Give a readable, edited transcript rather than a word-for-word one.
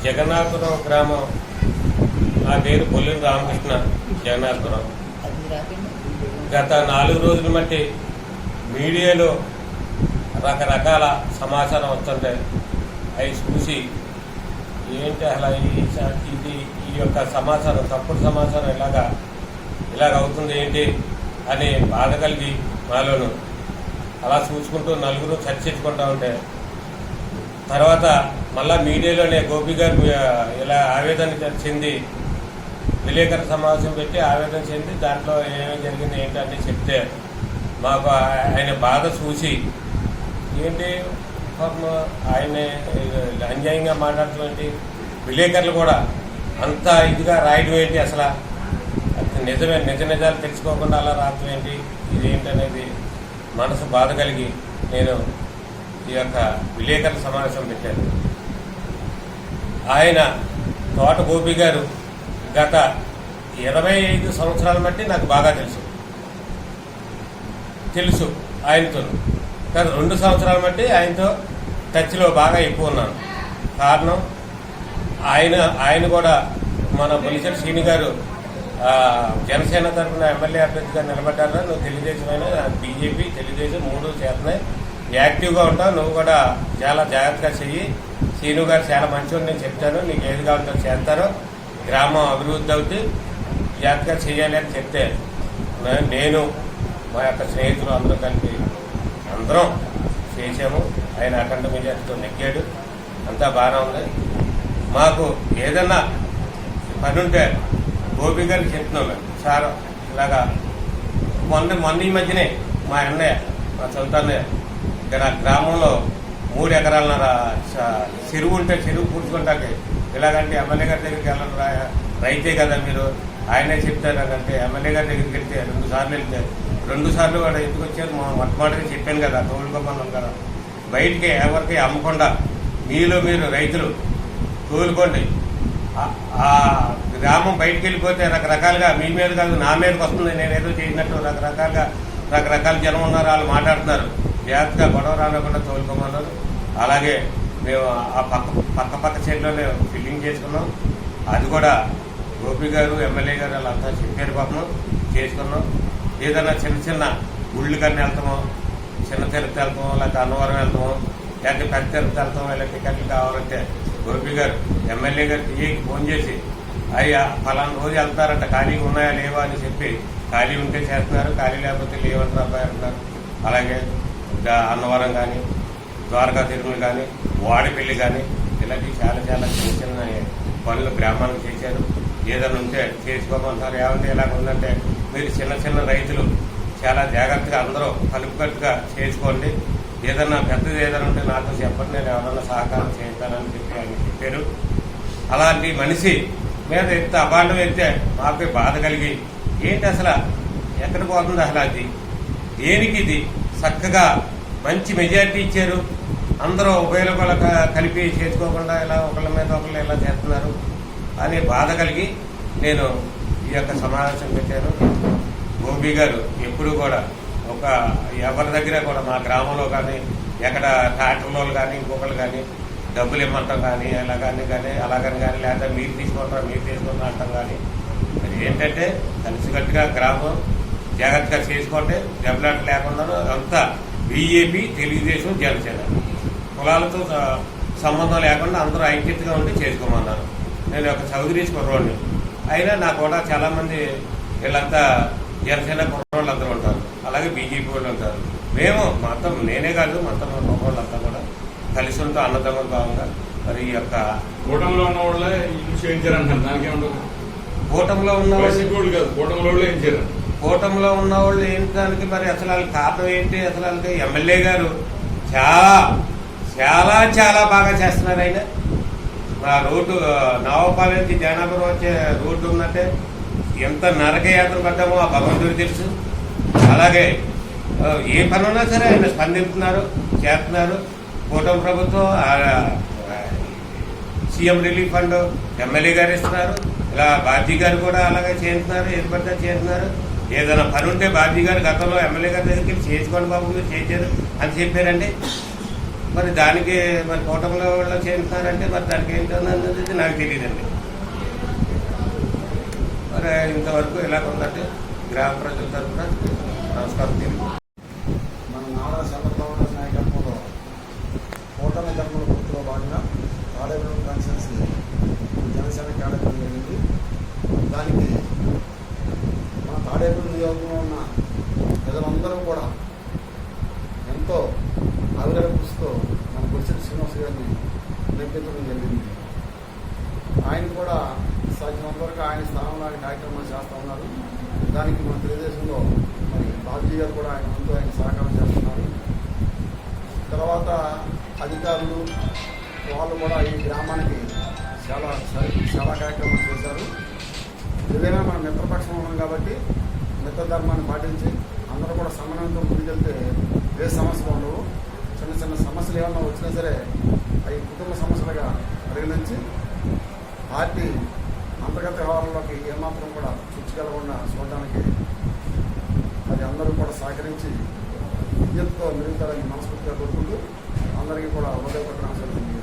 జగన్నాథపురం గ్రామం. నా పేరు పొల్లిన రామకృష్ణ. జగన్నాథపురం. గత 4 రోజుల మట్టి మీడియాలో రకరకాల సమాచారం వస్తుంటే అవి చూసి ఏంటి అలా ఇది ఈ యొక్క సమాచారం తప్పుడు సమాచారం ఇలాగ అవుతుంది ఏంటి అని బాధ కలిగి నాలోను అలా చూసుకుంటూ నలుగురు చర్చించుకుంటూ ఉంటే తర్వాత మళ్ళా మీడియాలోనే గోపి గారు ఇలా ఆవేదన చెంది విలేకరుల సమావేశం పెట్టి ఆవేదన చెంది దాంట్లో ఏమేమి జరిగింది ఏంటని చెప్తే మాకు ఆయన బాధ చూసి ఏంటి ఆయన అన్యాయంగా మాట్లాడుతున్నటువంటి విలేకరులు కూడా అంత ఇదిగా రాయడం ఏంటి, అసలు నిజాలు తెలుసుకోకుండా అలా రాయడం ఏంటి, ఇదేంటనేది మనసు బాధ కలిగి నేను ఈ యొక్క విలేకరుల సమావేశం పెట్టాను. ఆయన తోట గోపి గారు గత 25 సంవత్సరాల బట్టి నాకు బాగా తెలుసు ఆయనతో. గత 2 సంవత్సరాల బట్టి ఆయనతో టచ్లో బాగా ఎక్కువ ఉన్నాను. కారణం ఆయన కూడా మన బొలిశెట్టి శ్రీని గారు జనసేన తరఫున ఎమ్మెల్యే అభ్యర్థిగా నిలబడ్డారు. నువ్వు తెలుగుదేశమైనా బీజేపీ తెలుగుదేశం 3 చేస్తున్నాయి, యాక్టివ్గా ఉంటావు, నువ్వు కూడా చాలా జాగ్రత్తగా చెయ్యి, శ్రీను గారు చాలా మంచివాడు, నేను చెప్తాను, నీకు ఏది కావాలో చేస్తారో, గ్రామం అభివృద్ధి అవుతుంది, జాగ్రత్తగా చేయాలి అని చెప్తే నేను మా యొక్క స్నేహితులు అందరూ కలిపి అందరం చేసాము. ఆయన అఖండ మెజార్టీతో నెగ్గాడు. అంతా బాగానే ఉంది. మాకు ఏదన్నా పని ఉంటే గోపి గారికి చెప్తున్నాం మేము, సార్ ఇలాగా మొన్న ఈ మధ్యనే మా అన్నయ్య, మా సొంత అన్నయ్య ఇక్కడ గ్రామంలో 3 ఎకరాలన్నర చెరువు ఉంటే చెరువు పూడ్చుకుంటాకి ఇలాగంటే ఎమ్మెల్యే గారి దగ్గరికి వెళ్ళండి, రైతే కదా మీరు, ఆయనే చెప్తారు అంటే ఎమ్మెల్యే గారి దగ్గరికి వెళ్తే 2 సార్లు వెళ్తే 2 సార్లు వాడు ఎందుకు వచ్చారు మొట్టమొదటిగా చెప్పాను కదా, తోలుకోమన్నాం కదా, బయటికి ఎవరికి అమ్మకుండా మీరు రైతులు తోలుకోండి. ఆ గ్రామం బయటికి వెళ్ళిపోతే రకరకాలుగా మీ మీద కాదు నా మీదకి వస్తుంది, నేనేదో చేసినట్టు రకరకాల జనం ఉన్నారు, వాళ్ళు మాట్లాడుతున్నారు, జాగ్రత్తగా గొడవ రానకుండా తోలుకోమన్నారు. అలాగే మేము ఆ పక్క సైడ్లోనే ఫిల్లింగ్ చేసుకున్నాం. అది కూడా గోపి గారు ఎమ్మెల్యే గారు వాళ్ళంతా చెప్పారు, పాపం చేసుకున్నాం. ఏదైనా చిన్న గుళ్ళు కన్నా వెళ్తామో, చిన్న తిరుపతి వెళ్తామో, లేకపోతే అన్నవరం వెళ్తామో, లేకపోతే పెద్ద తిరుపతి వెళ్తామో, ఇలా టికెట్లు కావాలంటే గోపి గారు ఎమ్మెల్యే గారు టీఏకి ఫోన్ చేసి అయ్యా ఫలానా రోజు వెళ్తారంట, ఖాళీగా ఉన్నాయా లేవా అని చెప్పి ఖాళీ ఉంటే చేస్తున్నారు, ఖాళీ లేకపోతే లేవంటారు అబ్బాయి అంటారు. అలాగే అన్నవరం కానీ, ద్వారకా తిరుమల కానీ, వాడిపల్లి కానీ ఇలాంటివి చాలా చిన్న పనులు గ్రామానికి చేశారు. ఏదైనా ఉంటే చేసుకోమంటారు. ఏమంటే ఇలాగ ఉందంటే మీరు చిన్న రైతులు చాలా జాగ్రత్తగా అందరూ కలుపుకట్టుగా చేసుకోండి, ఏదన్నా పెద్దది ఏదైనా ఉంటే నాతో చెప్పండి, నేను ఎవరన్నా సహకారం చేస్తానని చెప్పి ఆయన చెప్పారు. అలాంటి మనిషి మీద ఎంత అబాండం అయితే మాకు బాధ కలిగి ఏంటి అసలు ఎక్కడ పోతుంది, అసలు అది దేనికి, ఇది చక్కగా మంచి మెజారిటీ ఇచ్చారు, అందరూ ఉభయలు కలిపి చేసుకోకుండా ఇలా ఒకళ్ళ మీద ఒకళ్ళు ఇలా చేస్తున్నారు అని బాధ కలిగి నేను ఈ యొక్క సమావేశం పెట్టాను. గోపి గారు ఎప్పుడు కూడా ఎవరి దగ్గర కూడా మా గ్రామంలో కానీ ఎక్కడ ట్రాక్టర్లో కానీ ఇంకొకళ్ళు కానీ డబ్బులు ఇమ్మంటాం కానీ అలాగని కానీ లేదా మీరు తీసుకుంటారు అంటాం కానీ అది ఏంటంటే కలిసికట్టుగా గ్రామం జాగ్రత్తగా చేసుకోండి, దెబ్బలాట లేకుండా అంతా బీజేపీ తెలుగుదేశం జనసేన కులాలతో సంబంధం లేకుండా అందరూ ఐక్యతగా ఉండి చేసుకోమన్నారు. నేను ఒక చౌదరీస్ కుర్రోడిని అయినా నాకు కూడా చాలామంది వీళ్ళంతా జనసేన కుర్రోళ్ళు అందరూ ఉంటారు, అలాగే బీజేపీ వాళ్ళు ఉంటారు. మేము మొత్తం నేనే కాదు మొత్తం కుర్రోళ్ళంతా కూడా కలిసి ఉంటాం అన్నదమ్ముల భావంగా. మరి ఈ యొక్క కూటమిలో ఉన్న వాళ్ళే చేయించారంటారు, దానికేముండదు. కూటమిలో ఉన్న కూటమిలో ఉన్న వాళ్ళు ఏంటానికి మరి అసలు వాళ్ళకి కారణం ఏంటి, అసలు వాళ్ళకి ఎమ్మెల్యే గారు చాలా బాగా చేస్తున్నారు. ఆయన మా రోడ్డు నవాపాలెం నుంచి జనాపురం వచ్చే రోడ్డు ఉన్నట్టే ఎంత నరకయాత్ర పడ్డామో ఆ భగవంతుడికి తెలుసు. అలాగే ఏ పని ఉన్నా సరే ఆయన స్పందిస్తున్నారు, చేస్తున్నారు. కూటమి ప్రభుత్వం సీఎం రిలీఫ్ ఫండ్ ఎమ్మెల్యే గారు ఇస్తున్నారు, ఇలా బాబ్జీ గారు కూడా అలాగే చేస్తున్నారు, ఏది పడితే చేస్తున్నారు. ఏదైనా పని ఉంటే బాబ్జీ గారు గతంలో ఎమ్మెల్యే గారి దగ్గరికి చేసుకోండి బాబు మీరు చేశారు అని చెప్పారండి. మరి దానికి మరి కూటమిలో వాళ్ళు చేస్తున్నారంటే మరి దానికి ఏంటన్నది నాకు తెలియదండి. మరి ఇంతవరకు ఎలా ఉందంటే గ్రామ ప్రజల తరఫున నమస్కారం తెలియదు. మన నారా చంద్రబాబు నాయుడు నాయకత్వంలో కూటమి ధర్మల గుర్తులో భాగంగా తాడేపల్లి కాన్స్టిట్యున్సీ జనసేన కేడర్ జరిగింది. దానికి మన తాడేపల్లి నియోజకంలో ఉన్న ప్రజలందరూ కూడా ఎంతో అభినందిస్తూ మన బొలిశెట్టి శ్రీనివాస్ గారిని నెప్పించడం జరిగింది. ఆయన కూడా సాధ్యమైనంత వరకు ఆయన స్థానంలో ఆయన కార్యక్రమాలు చేస్తూ ఉన్నారు. దానికి మన తెలుగుదేశంలో మరి బాబుజీ గారు కూడా ఆయన ముందు ఆయన సహకారం చేస్తున్నారు. తర్వాత అధికారులు వాళ్ళు కూడా ఈ గ్రామానికి చాలా కార్యక్రమాలు చేశారు. ఏదైనా మనం మిత్రపక్షం ఉన్నాం కాబట్టి మిత్రధర్మాన్ని పాటించి అందరూ కూడా సమన్వయంతో ముందుకెళ్తే ఏ సమస్యలు ఉండవు. చిన్న చిన్న సమస్యలు ఏమన్నా వచ్చినా సరే అవి కుటుంబ సమస్యలుగా పరిగణించి పార్టీ అంతర్గత వ్యవహారంలోకి ఏమాత్రం కూడా చుచ్చుకెళ్ళకుండా చూడడానికి అది అందరూ కూడా సహకరించి విద్యుత్తో మెరుగుతారని మనస్ఫూర్తిగా కోరుకుంటూ అందరికీ కూడా హృదయపూర్వక నమస్కారం.